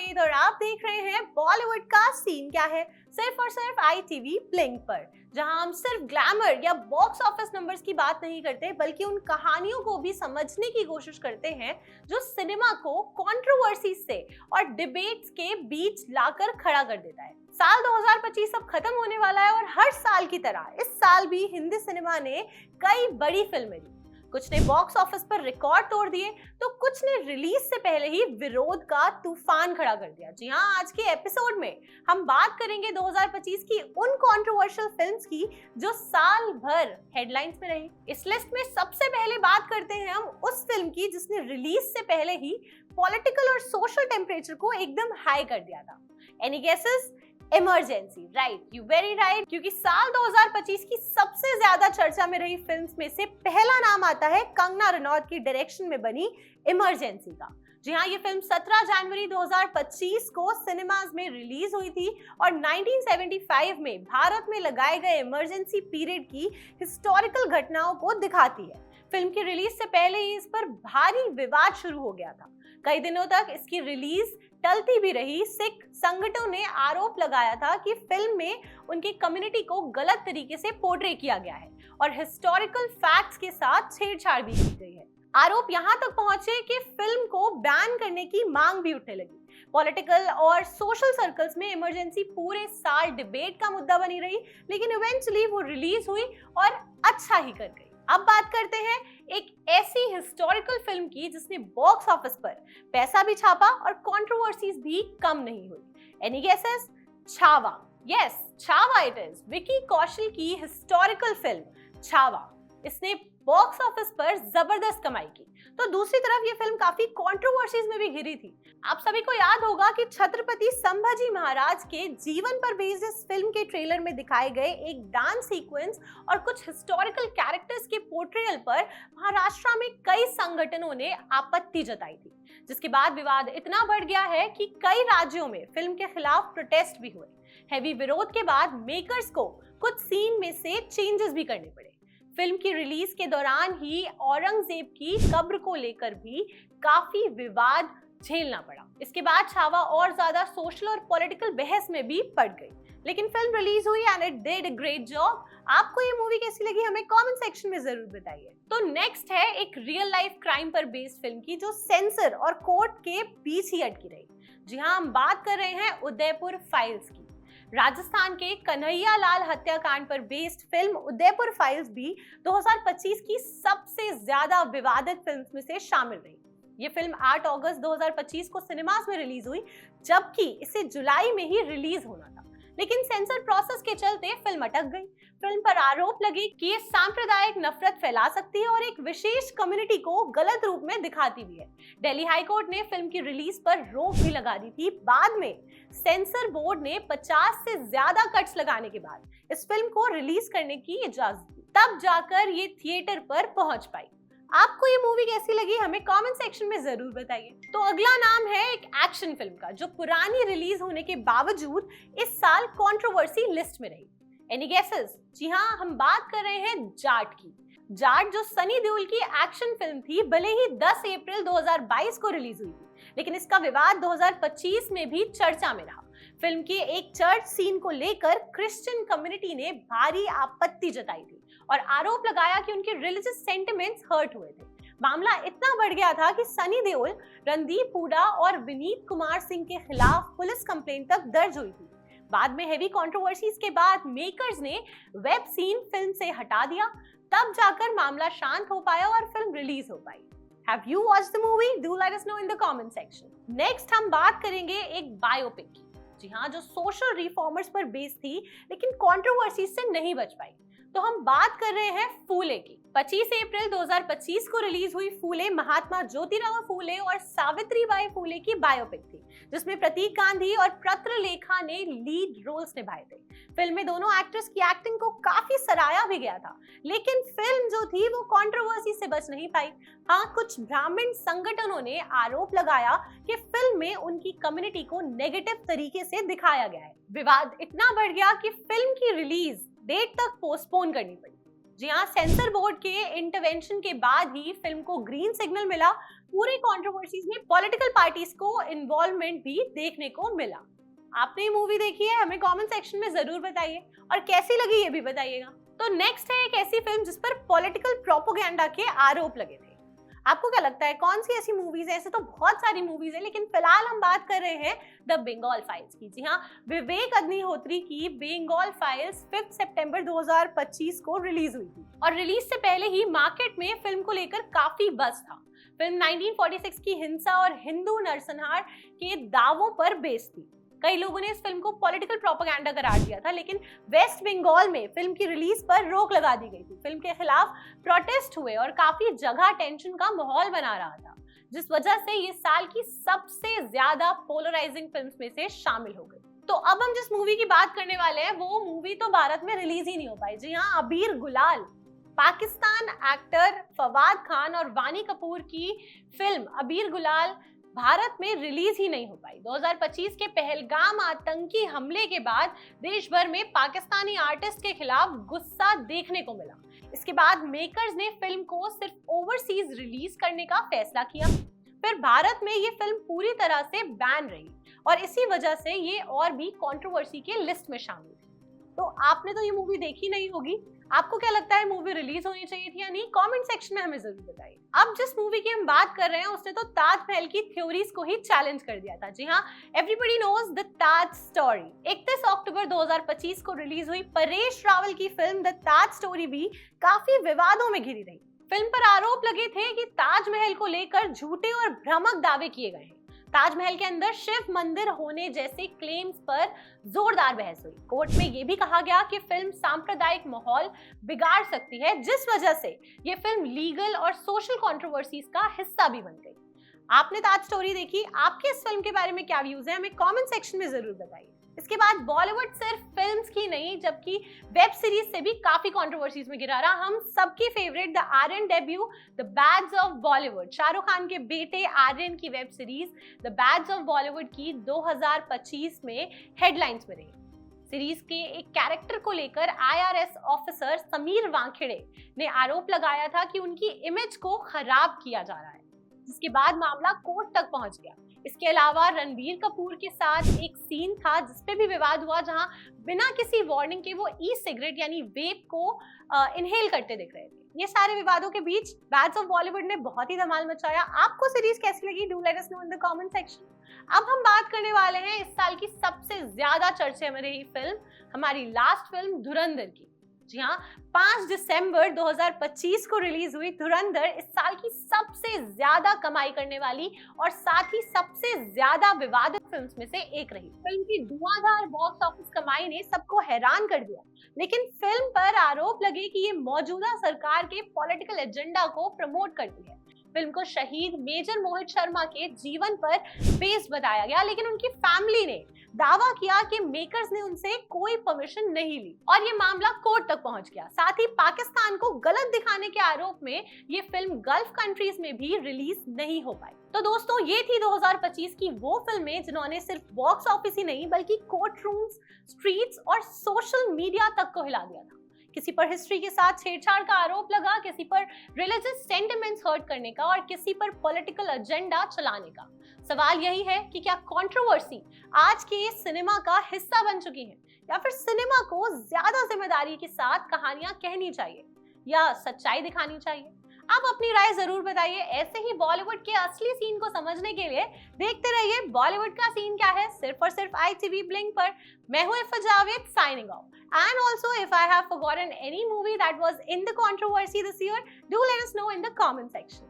जावेद और आप देख रहे हैं बॉलीवुड का सीन क्या है, सिर्फ और सिर्फ ITV ब्लिंक पर, जहां हम सिर्फ ग्लैमर या बॉक्स ऑफिस नंबर्स की बात नहीं करते बल्कि उन कहानियों को भी समझने की कोशिश करते हैं जो सिनेमा को कंट्रोवर्सी से और डिबेट्स के बीच लाकर खड़ा कर देता है। साल 2025 अब खत्म होने वाला है और हर साल की तरह इस साल भी हिंदी सिनेमा ने कई बड़ी फिल्में दी। कुछ ने बॉक्स ऑफिस पर रिकॉर्ड तोड़ दिए तो कुछ ने रिलीज से पहले ही विरोध का तूफान खड़ा कर दिया। जी हाँ, आज के एपिसोड में हम बात करेंगे 2025 की उन कंट्रोवर्शियल फिल्म्स की जो साल भर हेडलाइंस में रही। इस लिस्ट में सबसे पहले बात करते हैं हम उस फिल्म की जिसने रिलीज से पहले ही पॉलिटिकल और सोशल टेम्परेचर को एकदम हाई कर दिया था। Any guesses? Emergency. Right, you very right, क्योंकि साल 2025 की सबसे ज्यादा चर्चा में रही फिल्म्स में से पहला नाम आता है कंगना रनौत की डायरेक्शन में बनी इमरजेंसी का। जी हाँ, ये फिल्म 17 जनवरी 2025 को सिनेमाज में रिलीज हुई थी और 1975 में भारत में लगाए गए इमरजेंसी पीरियड की हिस्टोरिकल घटनाओं को दिखाती है। फिल्म की रिलीज से पहले ही इस पर भारी विवाद शुरू हो गया था। कई दिनों तक इसकी रिलीज टलती भी रही। सिख संगठनों ने आरोप लगाया था कि फिल्म में उनकी कम्युनिटी को गलत तरीके से पोर्ट्रे किया गया है और हिस्टोरिकल फैक्ट्स के साथ छेड़छाड़ भी की गई है। आरोप यहाँ तक पहुंचे कि फिल्म को बैन करने की मांग भी उठने लगी। पॉलिटिकल और सोशल सर्कल्स में इमरजेंसी पूरे साल डिबेट का मुद्दा बनी रही, लेकिन इवेंचुअली वो रिलीज हुई और अच्छा ही कर गई। अब बात करते हैं एक ऐसी हिस्टोरिकल फिल्म की जिसने बॉक्स ऑफिस पर पैसा भी छापा और कंट्रोवर्सीज भी कम नहीं हुई। Any guesses? Chhaava. Yes, Chhaava it is. Vicky Kaushal की हिस्टोरिकल फिल्म छावा। इसने बॉक्स ऑफिस पर जबरदस्त कमाई की, तो दूसरी तरफ ये फिल्म काफी कंट्रोवर्सीज में भी घिरी थी। आप सभी को याद होगा कि छत्रपति संभाजी महाराज के जीवन पर बेस्ड इस फिल्म के ट्रेलर में दिखाए गए एक डांस सीक्वेंस और कुछ हिस्टोरिकल कैरेक्टर्स के पोर्ट्रेयल पर महाराष्ट्र में कई संगठनों ने आपत्ति जताई थी, जिसके बाद विवाद इतना बढ़ गया है कि कई राज्यों में फिल्म के खिलाफ प्रोटेस्ट भी हुए। हैवी विरोध के बाद मेकर्स को कुछ सीन में से चेंजेस भी करने पड़े। फिल्म की रिलीज के दौरान ही औरंगजेब की कब्र को लेकर भी काफी विवाद झेलना पड़ा। इसके बाद छावा और ज्यादा सोशल और पॉलिटिकल बहस में भी पड़ गई, लेकिन फिल्म रिलीज हुई and it did a great job. आपको ये मूवी कैसी लगी हमें कमेंट सेक्शन में जरूर बताइए। तो नेक्स्ट है एक रियल लाइफ क्राइम पर बेस्ड फिल्म की जो सेंसर और कोर्ट के बीच ही अटकी रही। जी हाँ, हम बात कर रहे हैं उदयपुर फाइल्स की। राजस्थान के कन्हैया लाल हत्याकांड पर बेस्ड फिल्म उदयपुर फाइल्स भी 2025 की सबसे ज्यादा विवादित फिल्म्स में से शामिल रही। ये फिल्म 8 अगस्त 2025 को सिनेमास में रिलीज हुई, जबकि इसे जुलाई में ही रिलीज होना था, लेकिन सेंसर प्रोसेस के चलते फिल्म अटक गई। फिल्म पर आरोप लगे कि ये सांप्रदायिक नफरत फैला सकती है और एक विशेष कम्युनिटी को गलत रूप में दिखाती भी है। दिल्ली हाई कोर्ट ने फिल्म की रिलीज पर रोक भी लगा दी थी। बाद में सेंसर बोर्ड ने 50 से ज्यादा कट्स लगाने के बाद इस फिल्म को रिलीज करने की इजाजत दी, तब जाकर ये थिएटर पर पहुंच पाई। आपको ये मूवी कैसी लगी हमें कमेंट सेक्शन में जरूर बताइए। तो अगला नाम है एक एक्शन फिल्म का जो पुरानी रिलीज होने के बावजूद इस साल कंट्रोवर्सी लिस्ट में रही। Any guesses? जी हाँ, हम बात कर रहे हैं जाट की। जाट जो सनी देओल की एक्शन फिल्म थी, भले ही 10 अप्रैल 2022 को रिलीज हुई थी, लेकिन इसका विवाद 2025 में भी चर्चा में रहा। फिल्म के एक चर्च सीन को लेकर क्रिश्चियन कम्युनिटी ने भारी आपत्ति जताई थी और आरोप लगाया कि उनके रिलीजियस सेंटिमेंट्स हर्ट हुए थे। मामला इतना बढ़ गया था कि सनी देओल, रणदीप हुडा और विनीत कुमार सिंह के खिलाफ पुलिस कंप्लेंट तक दर्ज हुई थी। बाद में हेवी कंट्रोवर्सीज के बाद मेकर्स ने वेब सीन फिल्म से हटा दिया, तब जाकर मामला शांत हो पाया और फिल्म रिलीज हो पाई। Have you watched the movie? Do let us know in the comment section. Next हम बात करेंगे एक बायोपिक की। जी हाँ, जो सोशल रिफॉर्मर्स पर बेस्ड थी लेकिन कंट्रोवर्सी से नहीं बच पाई। तो हम बात कर रहे हैं फूले की। 25 अप्रैल 2025 को रिलीज हुई फूले महात्मा ज्योतिराव फूले और सावित्रीबाई फूले की बायोपिक थी, जिसमें प्रतीक गांधी और प्रत्रलेखा ने लीड रोल्स निभाए थे। फिल्म में दोनों एक्ट्रेस की एक्टिंग को काफी सराहा भी गया था, लेकिन फिल्म जो थी वो कंट्रोवर्सी से बच नहीं पाई। हाँ, कुछ ब्राह्मण संगठनों ने आरोप लगाया कि फिल्म में उनकी कम्युनिटी को नेगेटिव तरीके से दिखाया गया है। विवाद इतना बढ़ गया कि फिल्म की रिलीज डेट तक पोस्टपोन करनी पड़ी। जी हाँ, सेंसर बोर्ड के इंटरवेंशन के बाद ही फिल्म को ग्रीन सिग्नल मिला पूरे कंट्रोवर्सीज में पॉलिटिकल पार्टीज को इन्वॉल्वमेंट भी देखने को मिला। आपने ये मूवी देखी है? हमें कमेंट सेक्शन में जरूर बताइए और कैसी लगी ये भी बताइएगा। तो नेक्स्ट है एक ऐसी फिल्म जिस पर पॉलिटिकल प्रोपेगेंडा के आरोप लगे थे। आपको क्या लगता है कौन सी ऐसी मूवीज है? ऐसे तो बहुत सारी मूवीज है, लेकिन फिलहाल हम बात कर रहे हैं द बंगाल फाइल्स की। जी हाँ, विवेक अग्निहोत्री की बंगाल फाइल्स 5 सितंबर 2025 को रिलीज हुई थी और रिलीज से पहले ही मार्केट में फिल्म को लेकर काफी बज़ था। फिल्म 1946 की हिंसा और हिंदू नरसंहार के दावों पर बेस्ड थी। कई लोगों ने इस फिल्म को पॉलिटिकल प्रोपेगेंडा करार दिया था, लेकिन वेस्ट बंगाल में फिल्म की रिलीज पर रोक लगा दी गई थी। फिल्म के खिलाफ प्रोटेस्ट हुए और काफी जगह टेंशन का माहौल बना रहा था, जिस वजह से ये साल की सबसे ज्यादा पोलराइजिंग फिल्म्स में से शामिल हो गई। तो अब हम जिस मूवी की बात करने वाले हैं वो मूवी तो भारत में रिलीज ही नहीं हो पाई। जी हाँ, अबीर गुलाल, पाकिस्तान एक्टर फवाद खान और वानी कपूर की फिल्म अबीर गुलाल भारत में रिलीज ही नहीं हो पाई। 2025 के पहलगाम आतंकी हमले के बाद देश भर में पाकिस्तानी आर्टिस्ट के खिलाफ गुस्सा देखने को मिला। इसके बाद मेकर्स ने फिल्म को सिर्फ ओवरसीज रिलीज करने का फैसला किया। फिर भारत में ये फिल्म पूरी तरह से बैन रही और इसी वजह से ये और भी कंट्रोवर्सी के लिस्ट में शामिल थी। तो आपने तो ये मूवी देखी नहीं होगी, आपको क्या लगता है मूवी रिलीज होनी चाहिए थी या नहीं? कमेंट सेक्शन में हमें जरूर बताइए। अब जिस मूवी की हम बात कर रहे हैं उसने तो ताजमहल की थ्योरीज को ही चैलेंज कर दिया था। जी हाँ, everybody knows the Taj story. 31 October 2025 को रिलीज हुई परेश रावल की फिल्म द ताज स्टोरी भी काफी विवादों में घिरी रही। फिल्म पर आरोप लगे थे कि ताजमहल को लेकर झूठे और भ्रामक दावे किए गए हैं। ताजमहल के अंदर शिव मंदिर होने जैसे क्लेम्स पर जोरदार बहस हुई। कोर्ट में यह भी कहा गया कि फिल्म सांप्रदायिक माहौल बिगाड़ सकती है, जिस वजह से ये फिल्म लीगल और सोशल कंट्रोवर्सीज का हिस्सा भी बन गई। आपने ताज स्टोरी देखी? आपके इस फिल्म के बारे में क्या व्यूज है? हमें कमेंट सेक्शन में जरूर बताइए। इसके बाद बॉलीवुड सिर्फ फिल्म्स की नहीं जबकि वेब सीरीज से भी काफी कंट्रोवर्सीज में गिरा रहा। हम सबकी favourite the Aryan debut the bads of Bollywood, Shahrukh Khan के बेटे आर्यन की web series the bads of Bollywood की 2025 में हेडलाइंस में रही। सीरीज के एक कैरेक्टर को लेकर IRS ऑफिसर समीर वानखेड़े ने आरोप लगाया था कि उनकी इमेज को खराब किया जा रहा है, जिसके बाद मामला कोर्ट तक पहुंच गया। इसके अलावा रणबीर कपूर के साथ एक सीन था जिसपे भी विवाद हुआ, जहां बिना किसी वार्निंग के वो ई सिगरेट यानी वेप को इनहेल करते दिख रहे थे। ये सारे विवादों के बीच बैड्स ऑफ बॉलीवुड ने बहुत ही धमाल मचाया। आपको सीरीज कैसी लगी? Do let us know in the comment section. अब हम बात करने वाले हैं इस साल की सबसे ज्यादा चर्चे में रही फिल्म, हमारी लास्ट फिल्म धुरंधर की। जी हाँ, 5 दिसंबर 2025 को रिलीज हुई धुरंधर इस साल की सबसे ज्यादा कमाई करने वाली और साथ ही सबसे ज्यादा विवादित फिल्म्स में से एक रही। फिल्म की धुआंधार बॉक्स ऑफिस कमाई ने सबको हैरान कर दिया, लेकिन फिल्म पर आरोप लगे कि ये मौजूदा सरकार के पॉलिटिकल एजेंडा को प्रमोट करती है। फिल्म को शहीद मेजर मोहित शर्मा के जीवन पर बेस्ड बताया गया, लेकिन उनकी फैमिली ने दावा किया कि मेकर्स ने उनसे कोई परमिशन नहीं ली और ये मामला कोर्ट तक पहुंच गया। साथ ही पाकिस्तान को गलत दिखाने के आरोप में ये फिल्म गल्फ कंट्रीज में भी रिलीज नहीं हो पाई। तो दोस्तों, ये थी 2025 की वो फिल्में जिन्होंने सिर्फ बॉक्स ऑफिस ही नहीं बल्कि कोर्ट रूम्स, स्ट्रीट्स और सोशल मीडिया तक को हिला दिया था। किसी पर हिस्ट्री के साथ छेड़छाड़ का आरोप लगा, किसी पर रिलीजियस सेंटिमेंट्स हर्ट करने का और किसी पर पॉलिटिकल एजेंडा चलाने का। सवाल यही है कि क्या कंट्रोवर्सी आज के सिनेमा का हिस्सा बन चुकी है या फिर सिनेमा को ज्यादा जिम्मेदारी के साथ कहानियां कहनी चाहिए या सच्चाई दिखानी चाहिए? आप अपनी राय जरूर बताइए। ऐसे ही बॉलीवुड के असली सीन को समझने के लिए देखते रहिए बॉलीवुड का सीन क्या है, सिर्फ और सिर्फ ITV ब्लिंक पर। मैं हूं Ifa Javed, signing off. And also, if I have forgotten any movie that was in the controversy this year, do let us know in the comment section.